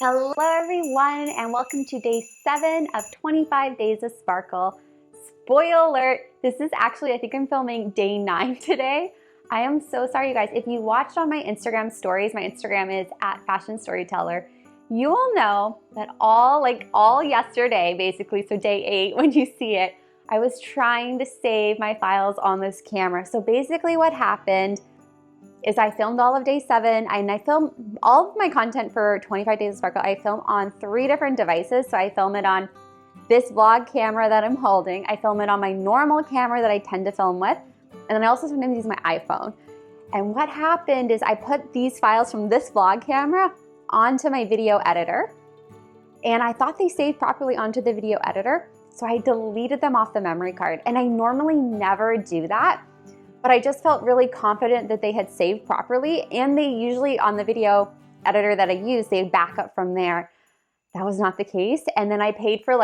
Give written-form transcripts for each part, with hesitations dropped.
Hello everyone and welcome to day 7 of 25 days of sparkle. Spoiler alert, this is actually, I think I'm filming day 9 today. I am so sorry you guys. If you watched on my Instagram stories, my Instagram is @fashionstoryteller. You will know that all yesterday basically, so day 8 when you see it, I was trying to save my files on this camera. So basically what happened is I filmed all of day 7 and I filmed all of my content for 25 Days of Sparkle. I film on 3 different devices. So I film it on this vlog camera that I'm holding. I film it on my normal camera that I tend to film with. And then I also sometimes use my iPhone. And what happened is I put these files from this vlog camera onto my video editor. And I thought they saved properly onto the video editor. So I deleted them off the memory card. And I normally never do that. But I just felt really confident that they had saved properly, and they usually on the video editor that I use, they back up from there. That was not the case. And then I paid for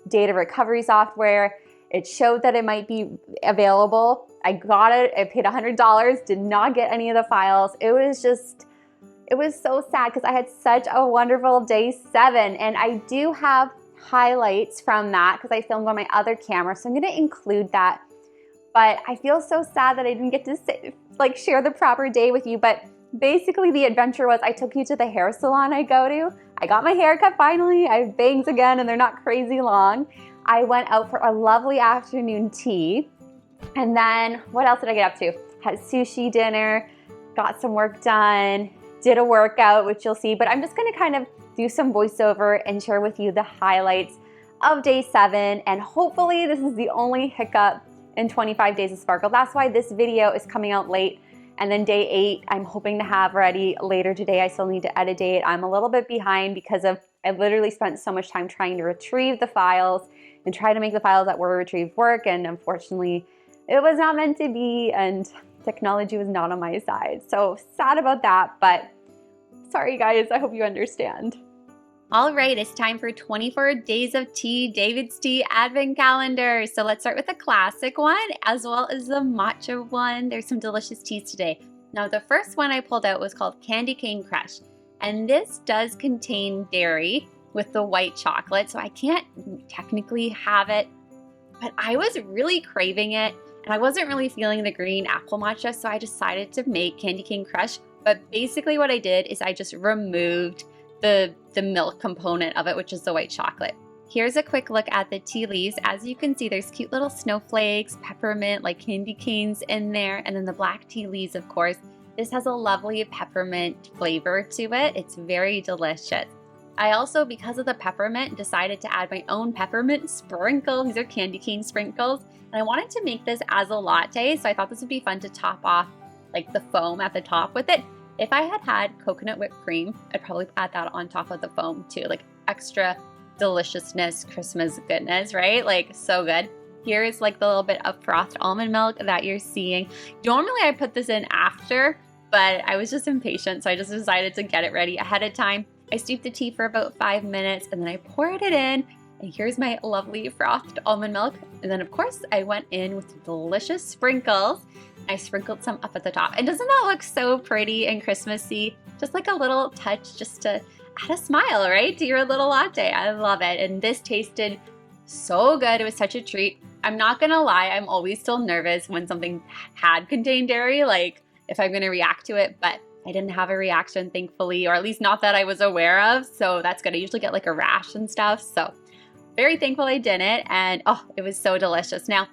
data recovery software. It showed that it might be available. I got it, I paid $100, did not get any of the files. It was so sad because I had such a wonderful day 7, and I do have highlights from that because I filmed on my other camera. So I'm gonna include that. But I feel so sad that I didn't get to share the proper day with you. But basically the adventure was I took you to the hair salon I go to. I got my hair cut finally. I have bangs again and they're not crazy long. I went out for a lovely afternoon tea. And then what else did I get up to? Had sushi dinner, got some work done, did a workout, which you'll see. But I'm just gonna kind of do some voiceover and share with you the highlights of day 7. And hopefully this is the only hiccup in 25 Days of Sparkle. That's why this video is coming out late. And then day 8, I'm hoping to have ready later today. I still need to edit it. I'm a little bit behind because I literally spent so much time trying to retrieve the files and try to make the files that were retrieved work. And unfortunately, it was not meant to be and technology was not on my side. So sad about that, but sorry guys, I hope you understand. All right, it's time for 24 Days of Tea, DAVIDsTEA Advent Calendar. So let's start with the classic one as well as the matcha one. There's some delicious teas today. Now the first one I pulled out was called Candy Cane Crush. And this does contain dairy with the white chocolate. So I can't technically have it, but I was really craving it. And I wasn't really feeling the green apple matcha. So I decided to make Candy Cane Crush. But basically what I did is I just removed the milk component of it, which is the white chocolate. Here's a quick look at the tea leaves. As you can see, there's cute little snowflakes, peppermint, like candy canes in there, and then the black tea leaves, of course. This has a lovely peppermint flavor to it. It's very delicious. I also, because of the peppermint, decided to add my own peppermint sprinkles. These are candy cane sprinkles. And I wanted to make this as a latte, so I thought this would be fun to top off like the foam at the top with it. If I had had coconut whipped cream, I'd probably add that on top of the foam too, like extra deliciousness, Christmas goodness, right? Like so good. Here's like the little bit of frothed almond milk that you're seeing. Normally I put this in after, but I was just impatient, so I just decided to get it ready ahead of time. I steeped the tea for about 5 minutes and then I poured it in. And here's my lovely frothed almond milk. And then of course I went in with delicious sprinkles. I sprinkled some up at the top. And doesn't that look so pretty and Christmassy? Just like a little touch just to add a smile, right? To your little latte. I love it. And this tasted so good. It was such a treat. I'm not gonna lie, I'm always still nervous when something had contained dairy, like if I'm gonna react to it, but I didn't have a reaction, thankfully, or at least not that I was aware of. So that's good. I usually get like a rash and stuff. So very thankful I didn't. And oh, it was so delicious. Now,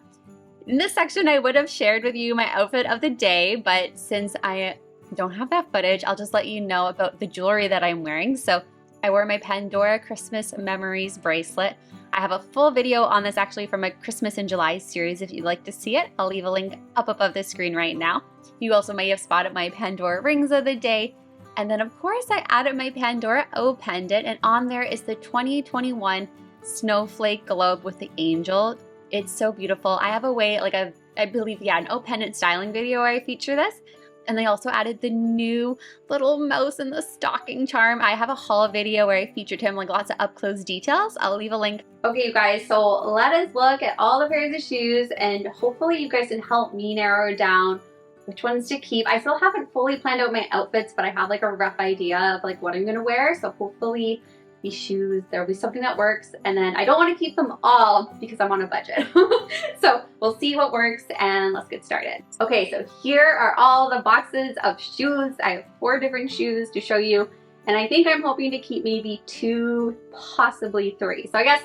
in this section, I would have shared with you my outfit of the day, but since I don't have that footage, I'll just let you know about the jewelry that I'm wearing. So I wore my Pandora Christmas Memories bracelet. I have a full video on this actually from a Christmas in July series if you'd like to see it. I'll leave a link up above the screen right now. You also may have spotted my Pandora rings of the day. And then of course I added my Pandora O pendant, and on there is the 2021 snowflake globe with the angel. It's so beautiful. I have a way, I believe, an O pendant styling video where I feature this. And they also added the new little mouse in the stocking charm. I have a haul video where I featured him, like lots of up close details. I'll leave a link. Okay, you guys, so let us look at all the pairs of shoes and hopefully you guys can help me narrow down which ones to keep. I still haven't fully planned out my outfits, but I have like a rough idea of like what I'm gonna wear. So hopefully these shoes, there'll be something that works. And then I don't want to keep them all because I'm on a budget. So we'll see what works and let's get started. Okay, so here are all the boxes of shoes. I have 4 different shoes to show you. And I think I'm hoping to keep maybe 2, possibly 3. So I guess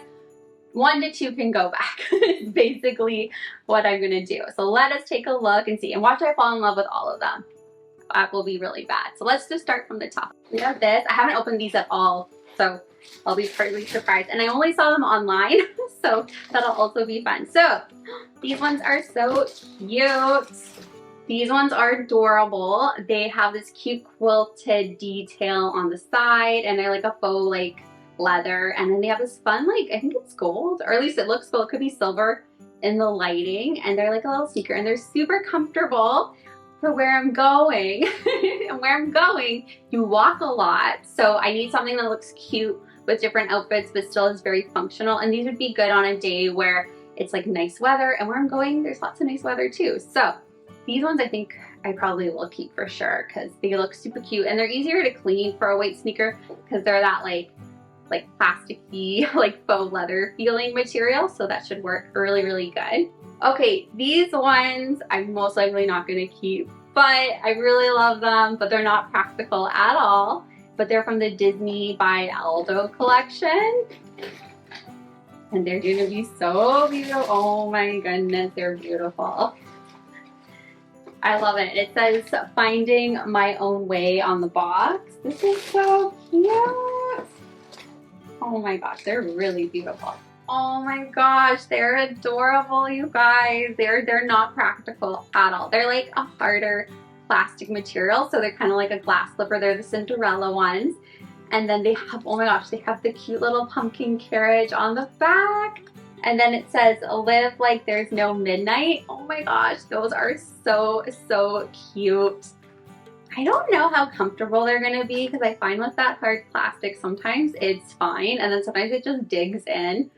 1 to 2 can go back is basically what I'm gonna do. So let us take a look and see. And watch I fall in love with all of them. That will be really bad. So let's just start from the top. We have this. I haven't opened these at all, so I'll be pretty surprised. And I only saw them online, so that'll also be fun. So these ones are so cute. These ones are adorable. They have this cute quilted detail on the side, and they're like a faux like leather. And then they have this fun, like, I think it's gold, or at least it looks gold. It could be silver in the lighting. And they're like a little sneaker, and they're super comfortable for where I'm going. And where I'm going, you walk a lot. So I need something that looks cute with different outfits, but still is very functional. And these would be good on a day where it's like nice weather. And where I'm going, there's lots of nice weather too. So these ones I think I probably will keep for sure because they look super cute and they're easier to clean for a white sneaker because they're that like plasticky, like faux leather feeling material. So that should work really, really good. Okay, these ones I'm most likely not gonna keep, but I really love them, but they're not practical at all. But they're from the Disney by Aldo collection. And they're gonna be so beautiful. Oh my goodness, they're beautiful. I love it. It says finding my own way on the box. This is so cute. Oh my gosh, they're really beautiful. Oh my gosh, they're adorable, you guys. They're not practical at all. They're like a harder plastic material, so they're kind of like a glass slipper. They're the Cinderella ones. And then they have, oh my gosh, they have the cute little pumpkin carriage on the back. And then it says, live like there's no midnight. Oh my gosh, those are so, so cute. I don't know how comfortable they're gonna be because I find with that hard plastic, sometimes it's fine. And then sometimes it just digs in.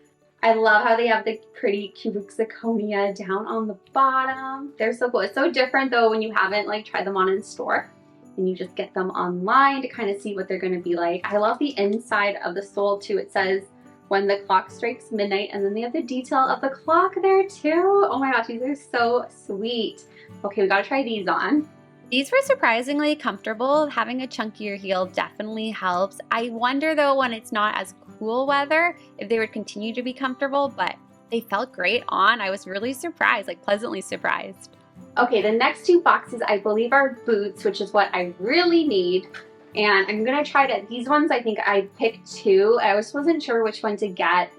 I love how they have the pretty cubic zirconia down on the bottom. They're so cool. It's so different though when you haven't like tried them on in store and you just get them online to kind of see what they're gonna be like. I love the inside of the sole too. It says when the clock strikes midnight, and then they have the detail of the clock there too. Oh my gosh, these are so sweet. Okay, we gotta try these on. These were surprisingly comfortable. Having a chunkier heel definitely helps. I wonder though when it's not as cool weather if they would continue to be comfortable, but they felt great on. I was really surprised, like pleasantly surprised. Okay, the next 2 boxes I believe are boots, which is what I really need. And I'm gonna try to, these ones I think I picked 2. I just wasn't sure which one to get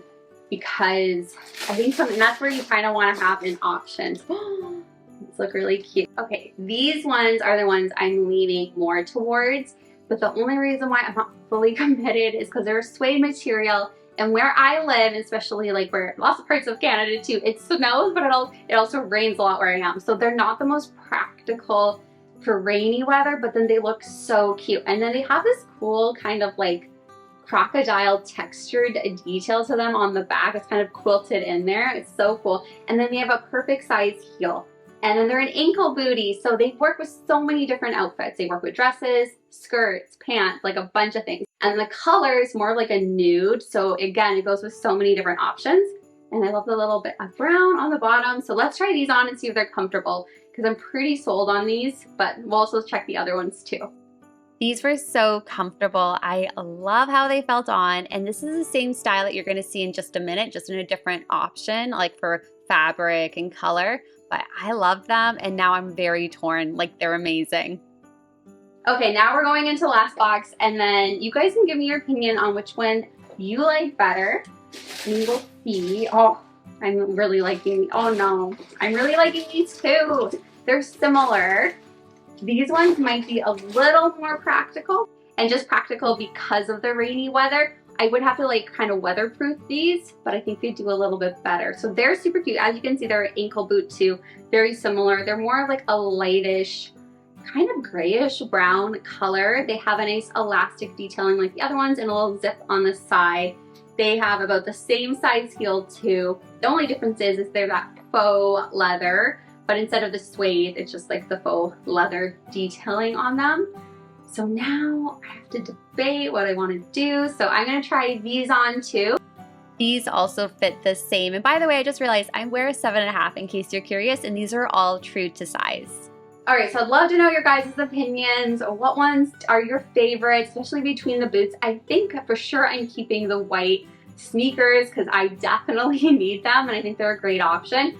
because I think something, that's where you kind of want to have an option. These look really cute. Okay, these ones are the ones I'm leaning more towards, but the only reason why I'm not fully committed is because they're suede material, and where I live, especially like where lots of parts of Canada too, it snows, but it also rains a lot where I am. So they're not the most practical for rainy weather, but then they look so cute. And then they have this cool kind of like crocodile textured detail to them on the back. It's kind of quilted in there. It's so cool. And then they have a perfect size heel. And then they're an ankle booty, so they work with so many different outfits. They work with dresses, skirts, pants, like a bunch of things. And the color is more like a nude, so again, it goes with so many different options. And I love the little bit of brown on the bottom. So let's try these on and see if they're comfortable, because I'm pretty sold on these, but we'll also check the other ones too. These were so comfortable. I love how they felt on, and this is the same style that you're gonna see in just a minute, just in a different option, like for fabric and color. But I love them, and now I'm very torn. Like, they're amazing. Okay, now we're going into the last box, and then you guys can give me your opinion on which one you like better. And we'll see. Oh, I'm really liking, oh no, I'm really liking these too. They're similar. These ones might be a little more practical, and just practical because of the rainy weather. I would have to like kind of weatherproof these, but I think they do a little bit better. So they're super cute. As you can see, they're an ankle boot too. Very similar. They're more of like a lightish, kind of grayish brown color. They have a nice elastic detailing like the other ones and a little zip on the side. They have about the same size heel too. The only difference is they're that faux leather, but instead of the suede, it's just like the faux leather detailing on them. So now I have to debate what I want to do. So I'm going to try these on too. These also fit the same. And by the way, I just realized I wear a 7.5 in case you're curious, and these are all true to size. All right, so I'd love to know your guys' opinions. What ones are your favorites, especially between the boots? I think for sure I'm keeping the white sneakers because I definitely need them, and I think they're a great option.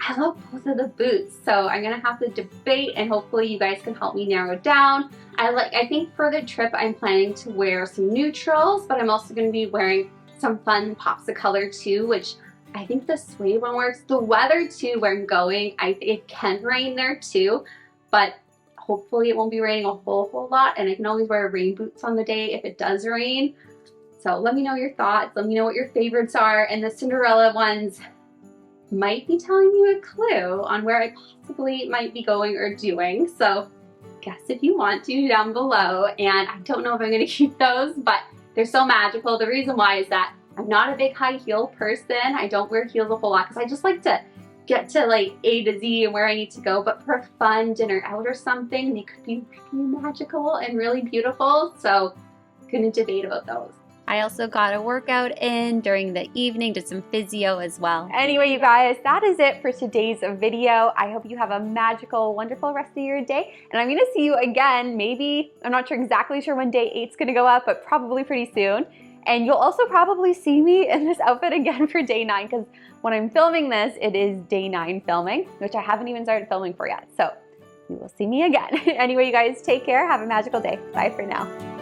I love both of the boots, so I'm gonna have to debate, and hopefully you guys can help me narrow it down. I think for the trip I'm planning to wear some neutrals, but I'm also gonna be wearing some fun pops of color too, which I think the suede one works. The weather too, where I'm going, it can rain there too, but hopefully it won't be raining a whole lot, and I can always wear rain boots on the day if it does rain. So let me know your thoughts, let me know what your favorites are, and the Cinderella ones might be telling you a clue on where I possibly might be going or doing. So guess if you want to down below, and I don't know if I'm gonna keep those, but they're so magical. The reason why is that I'm not a big high heel person. I don't wear heels a whole lot because I just like to get to like A to Z and where I need to go. But for a fun dinner out or something, they could be really magical and really beautiful. So I'm gonna debate about those. I also got a workout in during the evening, did some physio as well. Anyway, you guys, that is it for today's video. I hope you have a magical, wonderful rest of your day. And I'm gonna see you again, maybe, I'm not exactly sure when day 8's gonna go up, but probably pretty soon. And you'll also probably see me in this outfit again for day 9, because when I'm filming this, it is day 9 filming, which I haven't even started filming for yet. So you will see me again. Anyway, you guys, take care, have a magical day. Bye for now.